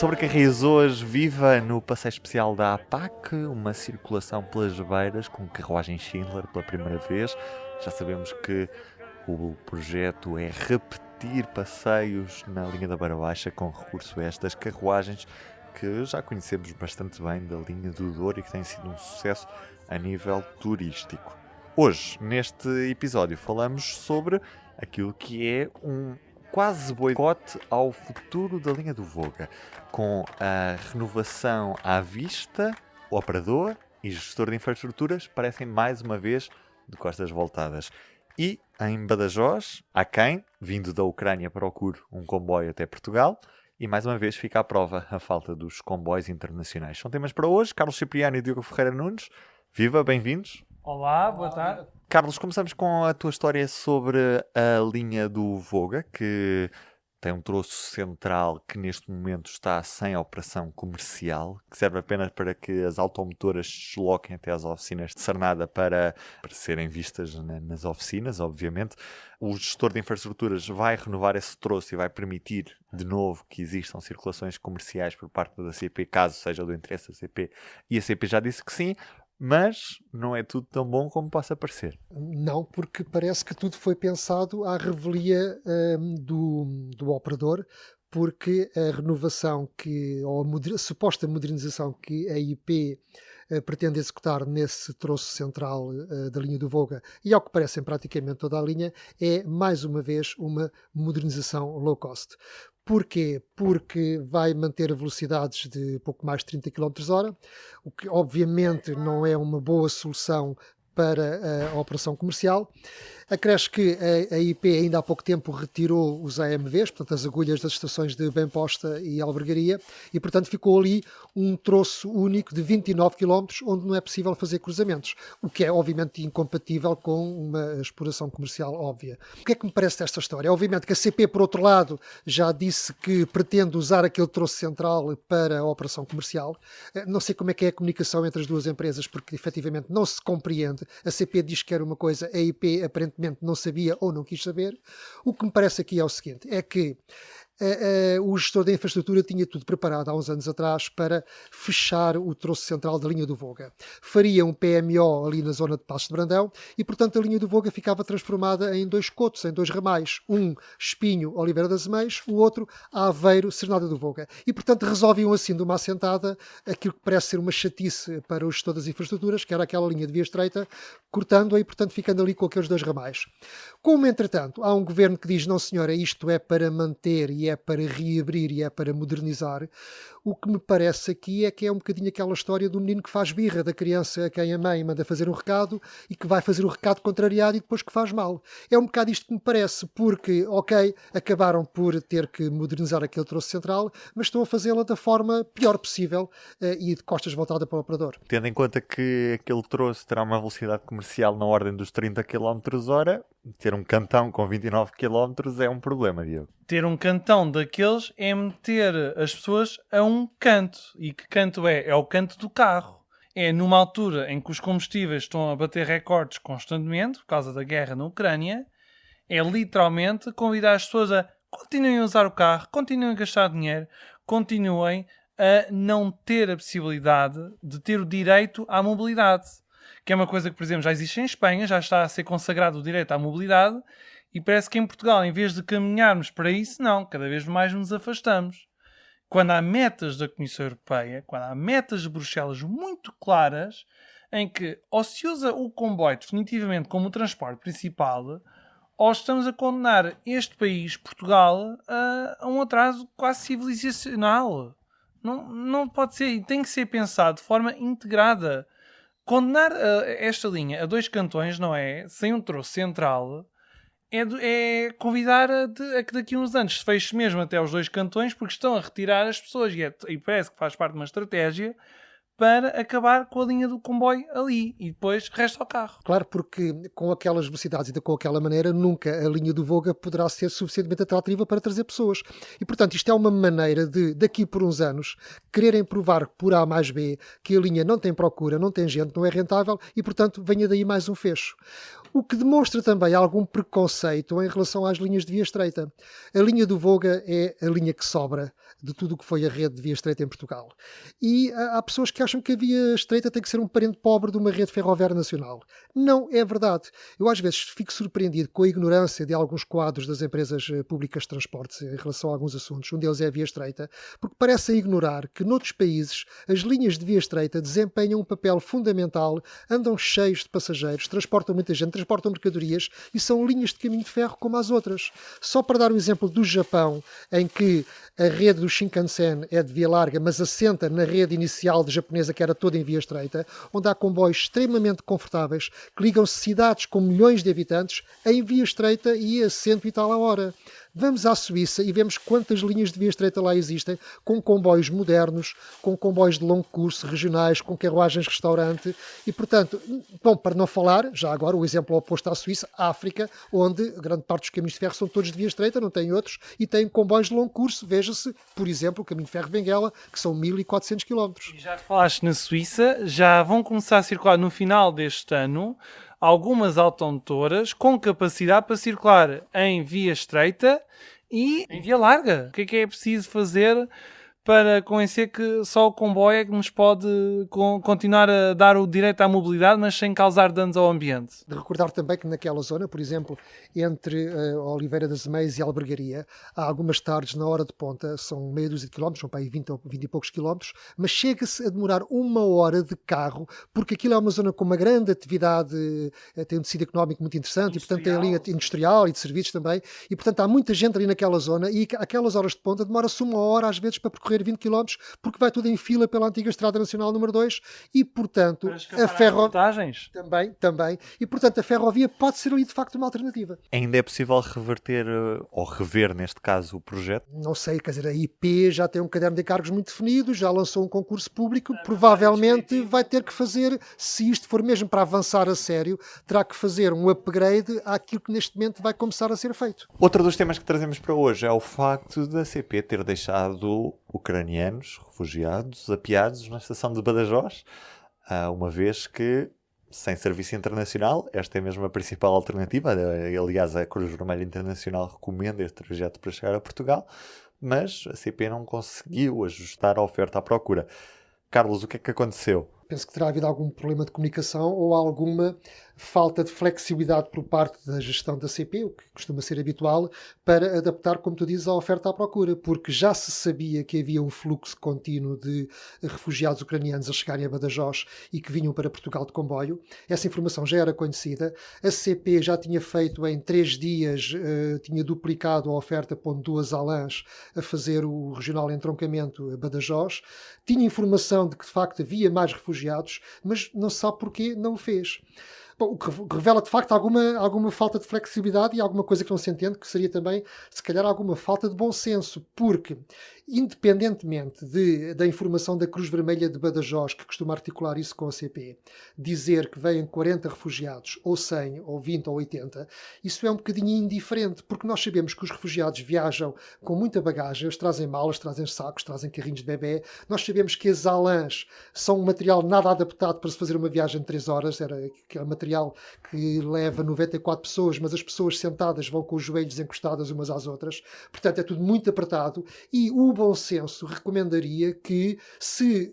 Sobrecarris hoje viva no passeio especial da APAC, uma circulação pelas beiras com carruagem Schindler pela primeira vez. Já sabemos que o projeto é repetir passeios na linha da Beira Baixa com recurso a estas carruagens que já conhecemos bastante bem da linha do Douro e que tem sido um sucesso a nível turístico. Hoje, neste episódio, falamos sobre aquilo que é um quase boicote ao futuro da linha do Voga, com a renovação à vista, o operador e gestor de infraestruturas parecem mais uma vez de costas voltadas. E em Badajoz, há quem, vindo da Ucrânia, procure um comboio até Portugal e mais uma vez fica à prova a falta dos comboios internacionais. São temas para hoje. Carlos Cipriano e Diogo Ferreira Nunes, viva, bem-vindos. Olá, boa tarde. Carlos, começamos com a tua história sobre a linha do Voga, que tem um troço central que neste momento está sem operação comercial, que serve apenas para que as automotoras se desloquem até às oficinas de Cernada para serem vistas nas oficinas, obviamente. O gestor de infraestruturas vai renovar esse troço e vai permitir de novo que existam circulações comerciais por parte da CP, caso seja do interesse da CP, e a CP já disse que sim. Mas não é tudo tão bom como possa parecer. Não, porque parece que tudo foi pensado à revelia do operador, porque a renovação ou a suposta modernização que a IP pretende executar nesse troço central da linha do Voga, e ao que parece em praticamente toda a linha, é mais uma vez uma modernização low cost. Porquê? Porque vai manter velocidades de pouco mais de 30 km/h, o que obviamente não é uma boa solução para a operação comercial. Acresce que a IP ainda há pouco tempo retirou os AMVs, portanto as agulhas das estações de Bem-Posta e Albergaria, e portanto ficou ali um troço único de 29 km onde não é possível fazer cruzamentos, o que é obviamente incompatível com uma exploração comercial óbvia. O que é que me parece desta história? Obviamente que a CP, por outro lado, já disse que pretende usar aquele troço central para a operação comercial. Não sei como é que é a comunicação entre as duas empresas, porque efetivamente não se compreende. A CP diz que era uma coisa, a IP aparentemente não sabia ou não quis saber. O que me parece aqui é o seguinte, é que o gestor da infraestrutura tinha tudo preparado há uns anos atrás para fechar o troço central da linha do Voga. Faria um PMO ali na zona de Passos de Brandão e, portanto, a linha do Voga ficava transformada em dois cotos, em dois ramais. Um Espinho, Oliveira das Meias, o outro Aveiro, Cernada do Voga. E, portanto, resolviam assim de uma assentada aquilo que parece ser uma chatice para o gestor das infraestruturas, que era aquela linha de via estreita, cortando-a e, portanto, ficando ali com aqueles dois ramais. Como, entretanto, há um governo que diz, não senhora, isto é para manter e é para reabrir e é para modernizar, o que me parece aqui é que é um bocadinho aquela história do menino que faz birra, da criança a quem a mãe manda fazer um recado e que vai fazer o recado contrariado e depois que faz mal. É um bocado isto que me parece, porque, ok, acabaram por ter que modernizar aquele troço central, mas estão a fazê-la da forma pior possível e de costas voltada para o operador. Tendo em conta que aquele troço terá uma velocidade comercial na ordem dos 30 km/h, ter um cantão com 29 km é um problema, Diogo. Ter um cantão daqueles é meter as pessoas a um canto. E que canto é? É o canto do carro. É numa altura em que os combustíveis estão a bater recordes constantemente por causa da guerra na Ucrânia. É literalmente convidar as pessoas a continuem a usar o carro, continuem a gastar dinheiro, continuem a não ter a possibilidade de ter o direito à mobilidade. Que é uma coisa que, por exemplo, já existe em Espanha, já está a ser consagrado o direito à mobilidade e parece que em Portugal, em vez de caminharmos para isso, não, cada vez mais nos afastamos. Quando há metas da Comissão Europeia, quando há metas de Bruxelas muito claras, em que ou se usa o comboio definitivamente como o transporte principal, ou estamos a condenar este país, Portugal, a um atraso quase civilizacional. Não pode ser, tem que ser pensado de forma integrada. Condenar esta linha a dois cantões, não é? Sem um troço central, é convidar a que daqui a uns anos se feche mesmo até os dois cantões, porque estão a retirar as pessoas e parece que faz parte de uma estratégia para acabar com a linha do comboio ali e depois resta ao carro. Claro, porque com aquelas velocidades e com aquela maneira nunca a linha do Voga poderá ser suficientemente atrativa para trazer pessoas. E portanto isto é uma maneira de, daqui por uns anos, quererem provar por A mais B que a linha não tem procura, não tem gente, não é rentável e portanto venha daí mais um fecho. O que demonstra também algum preconceito em relação às linhas de via estreita. A linha do Voga é a linha que sobra de tudo o que foi a rede de via estreita em Portugal. E há pessoas que acham que a via estreita tem que ser um parente pobre de uma rede ferroviária nacional. Não é verdade. Eu às vezes fico surpreendido com a ignorância de alguns quadros das empresas públicas de transportes em relação a alguns assuntos. Um deles é a via estreita, porque parecem ignorar que noutros países as linhas de via estreita desempenham um papel fundamental, andam cheios de passageiros, transportam muita gente, transportam mercadorias e são linhas de caminho de ferro como as outras. Só para dar o exemplo do Japão, em que a rede do Shinkansen é de via larga, mas assenta na rede inicial de japonesa, que era toda em via estreita, onde há comboios extremamente confortáveis que ligam cidades com milhões de habitantes em via estreita e a 100 e tal a hora. Vamos à Suíça e vemos quantas linhas de via estreita lá existem, com comboios modernos, com comboios de longo curso, regionais, com carruagens restaurante e, portanto, bom, para não falar, já agora o exemplo oposto à Suíça, a África, onde grande parte dos caminhos de ferro são todos de via estreita, não tem outros, e tem comboios de longo curso. Veja-se, por exemplo, o caminho de ferro de Benguela, que são 1400 km. E já que falaste na Suíça, já vão começar a circular no final deste ano algumas automotoras com capacidade para circular em via estreita e em via larga. O que é preciso fazer para convencer que só o comboio é que nos pode continuar a dar o direito à mobilidade, mas sem causar danos ao ambiente? De recordar também que naquela zona, por exemplo, entre Oliveira das Meias e Albergaria, há algumas tardes na hora de ponta, são meia dúzia de quilómetros, são para aí 20 ou 20 e poucos quilómetros, mas chega-se a demorar 1 hora de carro, porque aquilo é uma zona com uma grande atividade, tem um tecido económico muito interessante, e portanto tem a linha industrial e de serviços também, e portanto há muita gente ali naquela zona, e aquelas horas de ponta demora-se 1 hora às vezes para percorrer 20 km, porque vai tudo em fila pela antiga Estrada Nacional número 2 e, portanto, a ferrovia também, e, portanto, a ferrovia pode ser ali, de facto, uma alternativa. Ainda é possível reverter, ou rever, neste caso, o projeto? Não sei, quer dizer, a IP já tem um caderno de encargos muito definido, já lançou um concurso público, provavelmente vai ter que fazer, se isto for mesmo para avançar a sério, terá que fazer um upgrade àquilo que neste momento vai começar a ser feito. Outro dos temas que trazemos para hoje é o facto da CP ter deixado ucranianos, refugiados, apiados na estação de Badajoz, uma vez que, sem serviço internacional, esta é mesmo a principal alternativa. Aliás, a Cruz Vermelha Internacional recomenda este trajeto para chegar a Portugal, mas a CP não conseguiu ajustar a oferta à procura. Carlos, o que é que aconteceu? Penso que terá havido algum problema de comunicação ou alguma falta de flexibilidade por parte da gestão da CP, o que costuma ser habitual, para adaptar, como tu dizes, a oferta à procura, porque já se sabia que havia um fluxo contínuo de refugiados ucranianos a chegarem a Badajoz e que vinham para Portugal de comboio. Essa informação já era conhecida. A CP já tinha feito em 3 dias, tinha duplicado a oferta, pondo 2 alãs a fazer o regional entroncamento a Badajoz. Tinha informação de que, de facto, havia mais refugiados, mas não se sabe porquê não o fez. Bom, o que revela, de facto, alguma falta de flexibilidade e alguma coisa que não se entende, que seria também, se calhar, alguma falta de bom senso, porque, independentemente da informação da Cruz Vermelha de Badajoz, que costuma articular isso com a CP, dizer que vêm 40 refugiados, ou 100, ou 20, ou 80, isso é um bocadinho indiferente, porque nós sabemos que os refugiados viajam com muita bagagem, eles trazem malas, trazem sacos, trazem carrinhos de bebê, nós sabemos que as alãs são um material nada adaptado para se fazer uma viagem de 3 horas, que é um material que leva 94 pessoas, mas as pessoas sentadas vão com os joelhos encostadas umas às outras. Portanto, é tudo muito apertado e o bom senso recomendaria que se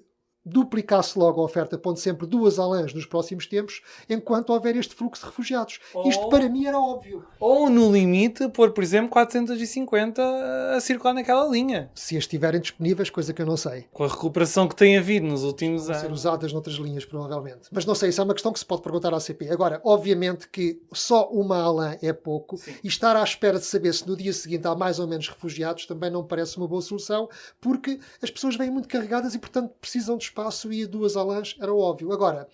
duplicasse logo a oferta, pondo sempre 2 alãs nos próximos tempos, enquanto houver este fluxo de refugiados. Isto para mim era óbvio. Ou, no limite, pôr, por exemplo, 450 a circular naquela linha. Se as estiverem disponíveis, coisa que eu não sei. Com a recuperação que tem havido nos últimos anos. Vão ser usadas noutras linhas, provavelmente. Mas não sei, isso é uma questão que se pode perguntar à CP. Agora, obviamente que só uma alã é pouco. Sim. E estar à espera de saber se no dia seguinte há mais ou menos refugiados também não me parece uma boa solução, porque as pessoas vêm muito carregadas e, portanto, precisam de espaço e 2 alãs era óbvio. Agora,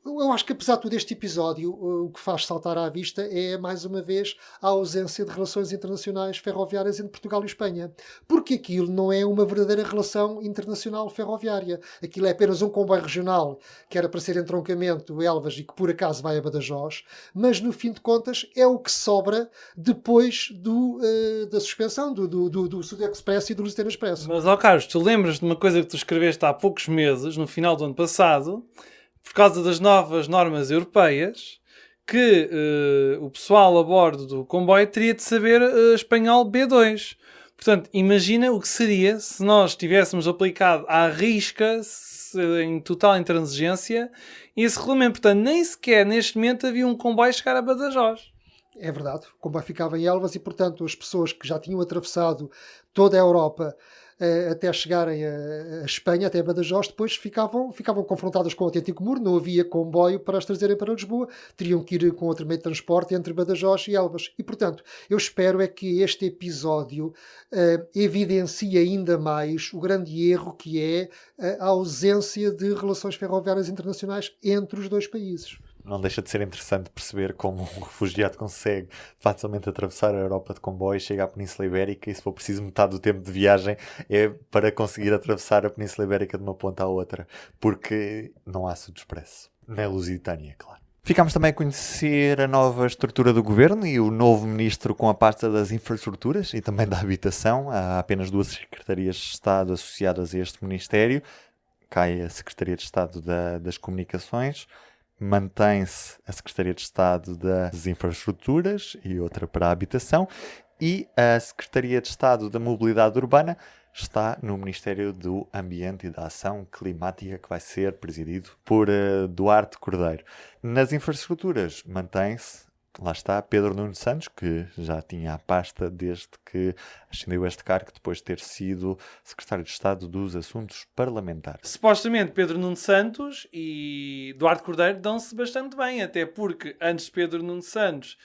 eu acho que apesar de todo este episódio, o que faz saltar à vista é, mais uma vez, a ausência de relações internacionais ferroviárias entre Portugal e Espanha. Porque aquilo não é uma verdadeira relação internacional ferroviária. Aquilo é apenas um comboio regional que era para ser entroncamento Elvas e que por acaso vai a Badajoz, mas no fim de contas é o que sobra depois da suspensão do Sud Express e do Lusitano Express. Mas, Carlos, tu lembras de uma coisa que tu escreveste há poucos meses, no final do ano passado, por causa das novas normas europeias, que o pessoal a bordo do comboio teria de saber espanhol B2. Portanto, imagina o que seria se nós tivéssemos aplicado à risca, em total intransigência, esse regulamento. Portanto, nem sequer neste momento havia um comboio a chegar a Badajoz. É verdade, o comboio ficava em Elvas e, portanto, as pessoas que já tinham atravessado toda a Europa até chegarem a Espanha, até Badajoz, depois ficavam confrontadas com o autêntico muro, não havia comboio para as trazerem para Lisboa, teriam que ir com outro meio de transporte entre Badajoz e Elvas. E, portanto, eu espero é que este episódio evidencie ainda mais o grande erro que é a ausência de relações ferroviárias internacionais entre os dois países. Não deixa de ser interessante perceber como um refugiado consegue facilmente atravessar a Europa de comboio, chega à Península Ibérica e, se for preciso, metade do tempo de viagem é para conseguir atravessar a Península Ibérica de uma ponta à outra, porque não há Sud Expresso. Na Lusitânia, claro. Ficámos também a conhecer a nova estrutura do governo e o novo ministro com a pasta das infraestruturas e também da habitação. Há apenas 2 secretarias de Estado associadas a este ministério. Cai a Secretaria de Estado das Comunicações. Mantém-se a Secretaria de Estado das Infraestruturas e outra para a Habitação, e a Secretaria de Estado da Mobilidade Urbana está no Ministério do Ambiente e da Ação Climática, que vai ser presidido por Duarte Cordeiro. Nas infraestruturas mantém-se, lá está, Pedro Nuno Santos, que já tinha a pasta desde que ascendeu este cargo, depois de ter sido Secretário de Estado dos Assuntos Parlamentares. Supostamente Pedro Nuno Santos e Duarte Cordeiro dão-se bastante bem, até porque antes de Pedro Nuno Santos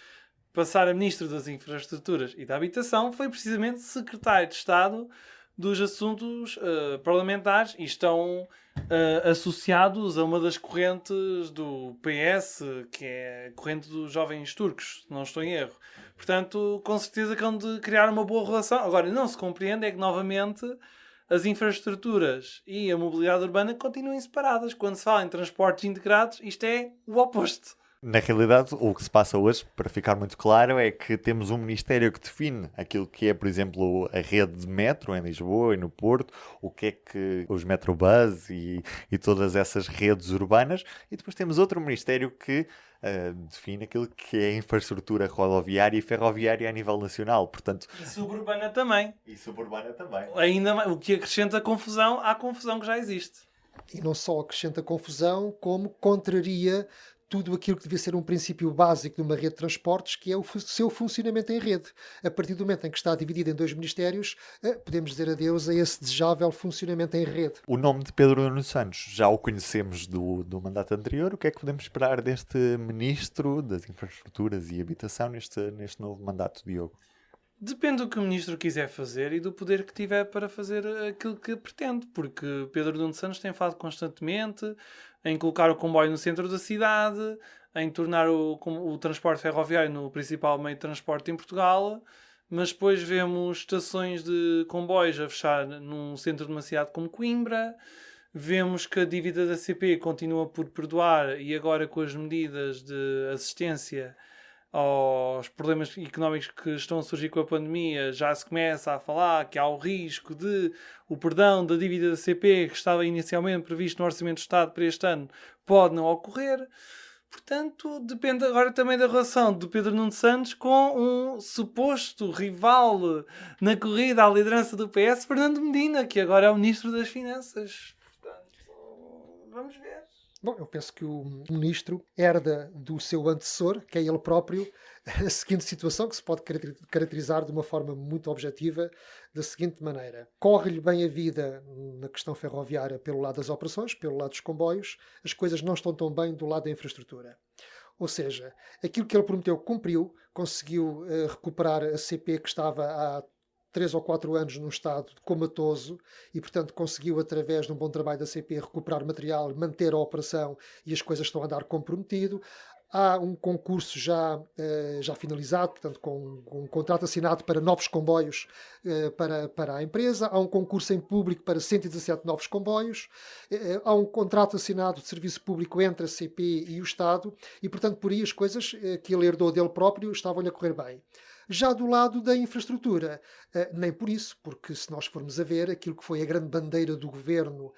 passar a Ministro das Infraestruturas e da Habitação, foi precisamente Secretário de Estado dos Assuntos Parlamentares e estão associados a uma das correntes do PS, que é a corrente dos jovens turcos, se não estou em erro. Portanto, com certeza que hão de criar uma boa relação. Agora, não se compreende é que, novamente, as infraestruturas e a mobilidade urbana continuem separadas. Quando se fala em transportes integrados, isto é o oposto. Na realidade, o que se passa hoje, para ficar muito claro, é que temos um ministério que define aquilo que é, por exemplo, a rede de metro em Lisboa e no Porto, o que é que os Metrobus e todas essas redes urbanas, e depois temos outro ministério que define aquilo que é a infraestrutura rodoviária e ferroviária a nível nacional. Portanto, E suburbana também. Ainda mais, o que acrescenta confusão à confusão que já existe. E não só acrescenta confusão, como contraria tudo aquilo que devia ser um princípio básico de uma rede de transportes, que é o seu funcionamento em rede. A partir do momento em que está dividido em 2 ministérios, podemos dizer adeus a esse desejável funcionamento em rede. O nome de Pedro Nuno Santos já o conhecemos do mandato anterior. O que é que podemos esperar deste Ministro das Infraestruturas e Habitação neste novo mandato, Diogo? Depende do que o ministro quiser fazer e do poder que tiver para fazer aquilo que pretende, porque Pedro Nuno Santos tem falado constantemente em colocar o comboio no centro da cidade, em tornar o transporte ferroviário no principal meio de transporte em Portugal, mas depois vemos estações de comboios a fechar num centro de uma cidade como Coimbra, vemos que a dívida da CP continua por perdoar e agora com as medidas de assistência aos problemas económicos que estão a surgir com a pandemia, já se começa a falar que há o risco de o perdão da dívida da CP, que estava inicialmente previsto no Orçamento do Estado para este ano, pode não ocorrer. Portanto, depende agora também da relação de Pedro Nuno Santos com um suposto rival na corrida à liderança do PS, Fernando Medina, que agora é o Ministro das Finanças. Portanto, vamos ver. Bom, eu penso que o ministro herda do seu antecessor, que é ele próprio, a seguinte situação, que se pode caracterizar de uma forma muito objetiva, da seguinte maneira. Corre-lhe bem a vida na questão ferroviária pelo lado das operações, pelo lado dos comboios, as coisas não estão tão bem do lado da infraestrutura. Ou seja, aquilo que ele prometeu cumpriu, conseguiu recuperar a CP que estava há 3 ou 4 anos num estado comatoso e, portanto, conseguiu, através de um bom trabalho da CP, recuperar material, manter a operação e as coisas estão a andar comprometido. Há um concurso já finalizado, portanto, com um contrato assinado para novos comboios para a empresa. Há um concurso em público para 117 novos comboios. Há um contrato assinado de serviço público entre a CP e o Estado. E, portanto, por aí as coisas que ele herdou dele próprio estavam-lhe a correr bem. Já do lado da infraestrutura, nem por isso, porque se nós formos a ver aquilo que foi a grande bandeira do governo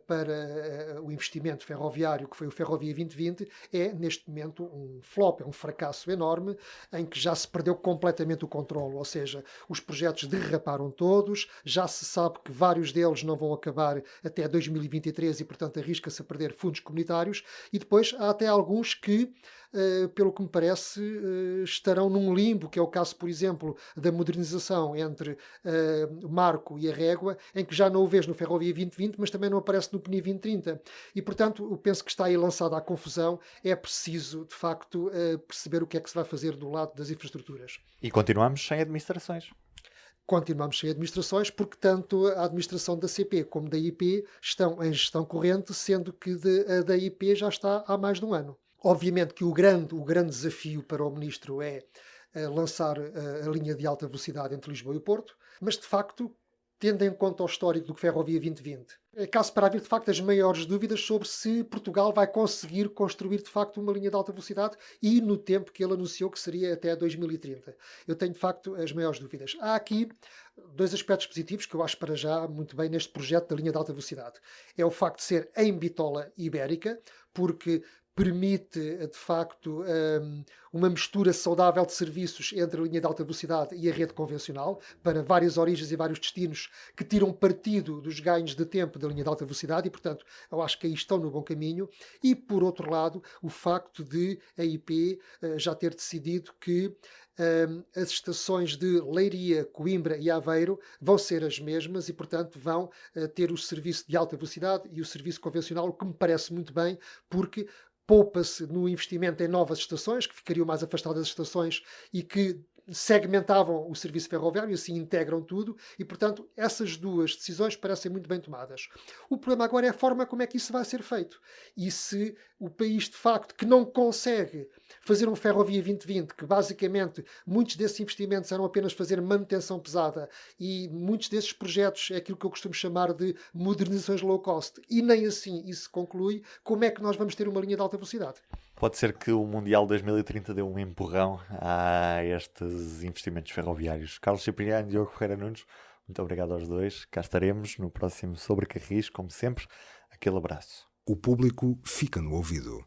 para o investimento ferroviário, que foi o Ferrovia 2020, é neste momento um flop, é um fracasso enorme, em que já se perdeu completamente o controle, ou seja, os projetos derraparam todos, já se sabe que vários deles não vão acabar até 2023 e, portanto, arrisca-se a perder fundos comunitários, e depois há até alguns que pelo que me parece, estarão num limbo, que é o caso, por exemplo, da modernização entre o Marco e a Régua, em que já não o vês no Ferrovia 2020, mas também não aparece no PNI 2030. E, portanto, eu penso que está aí lançada a confusão. É preciso, de facto, perceber o que é que se vai fazer do lado das infraestruturas. E continuamos sem administrações. Continuamos sem administrações, porque tanto a administração da CP como da IP estão em gestão corrente, sendo que a da IP já está há mais de um ano. Obviamente que o grande desafio para o Ministro é lançar a linha de alta velocidade entre Lisboa e o Porto, mas de facto, tendo em conta o histórico do Ferrovia 2020, é caso para haver de facto as maiores dúvidas sobre se Portugal vai conseguir construir de facto uma linha de alta velocidade e no tempo que ele anunciou que seria até 2030. Eu tenho de facto as maiores dúvidas. Há aqui dois aspectos positivos que eu acho para já muito bem neste projeto da linha de alta velocidade. É o facto de ser em bitola ibérica, porque permite, de facto, uma mistura saudável de serviços entre a linha de alta velocidade e a rede convencional, para várias origens e vários destinos que tiram partido dos ganhos de tempo da linha de alta velocidade e, portanto, eu acho que aí estão no bom caminho. E, por outro lado, o facto de a IP já ter decidido que as estações de Leiria, Coimbra e Aveiro vão ser as mesmas e, portanto, vão ter o serviço de alta velocidade e o serviço convencional, o que me parece muito bem, porque poupa-se no investimento em novas estações, que ficariam mais afastadas das estações e que segmentavam o serviço ferroviário e assim integram tudo e, portanto, essas duas decisões parecem muito bem tomadas. O problema agora é a forma como é que isso vai ser feito e se o país, de facto, que não consegue fazer um Ferrovia 2020, que basicamente muitos desses investimentos eram apenas fazer manutenção pesada e muitos desses projetos é aquilo que eu costumo chamar de modernizações low cost e nem assim isso conclui, como é que nós vamos ter uma linha de alta velocidade? Pode ser que o Mundial 2030 dê um empurrão a estes investimentos ferroviários. Carlos Cipriano e Diogo Ferreira Nunes, muito obrigado aos dois. Cá estaremos no próximo Sobre Carris, como sempre. Aquele abraço. O público fica no ouvido.